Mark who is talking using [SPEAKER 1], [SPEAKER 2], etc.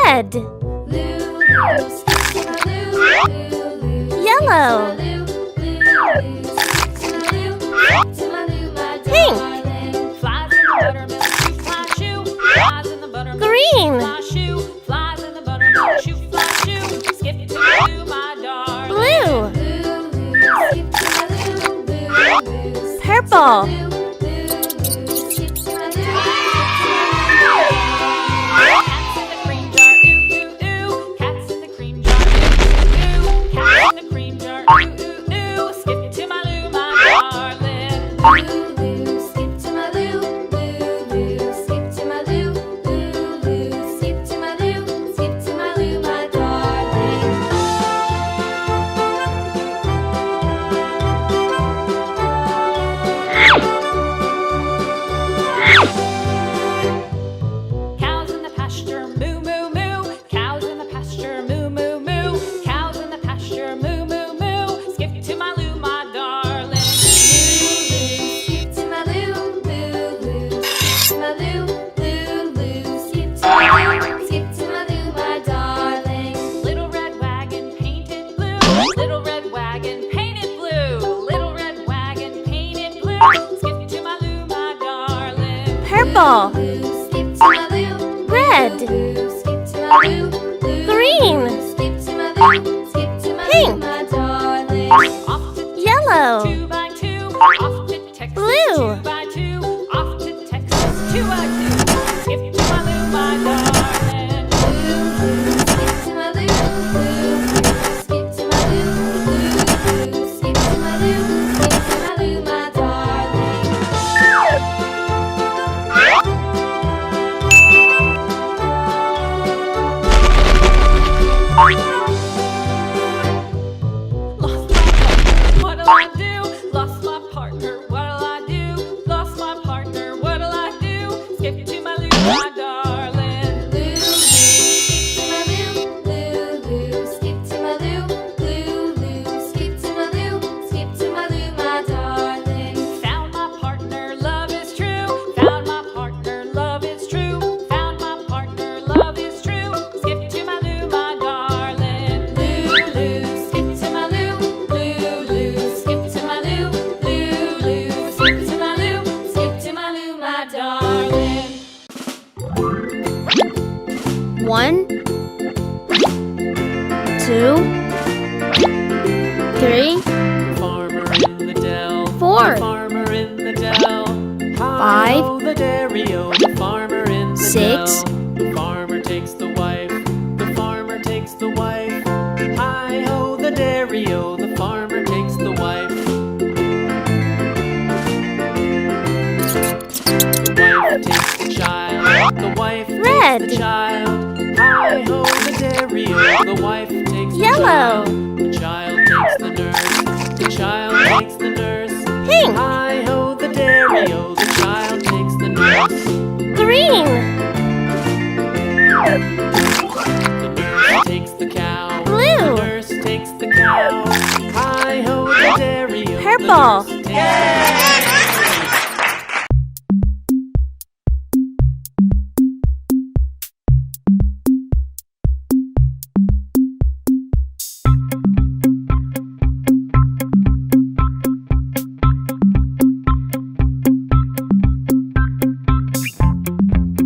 [SPEAKER 1] Red. Yellow. Pink. Green. Blue. Purple. Purple. Red. Green. Pink. Yellow. Blue. One, two, three,
[SPEAKER 2] Farmer in the dell,
[SPEAKER 1] four,
[SPEAKER 2] farmer in the dell.
[SPEAKER 1] five,
[SPEAKER 2] The dairy-o, the farmer in the
[SPEAKER 1] six,
[SPEAKER 2] dell. The farmer takes the wife, the farmer takes the wife. Hi-ho, the dairy-o, the farmer takes the wife. The wife takes the child, the wife
[SPEAKER 1] Red.
[SPEAKER 2] takes the child. Hi-ho, the dairy-o, the wife takes
[SPEAKER 1] Yellow.
[SPEAKER 2] the child. The child takes the nurse, the child takes the nurse.
[SPEAKER 1] Pink.
[SPEAKER 2] Hi-ho, the dairy-o, the child takes the nurse.
[SPEAKER 1] Green.
[SPEAKER 2] The nurse takes the cow.
[SPEAKER 1] Blue.
[SPEAKER 2] The nurse takes the cow. Hi-ho, the dairy-o.
[SPEAKER 1] Purple.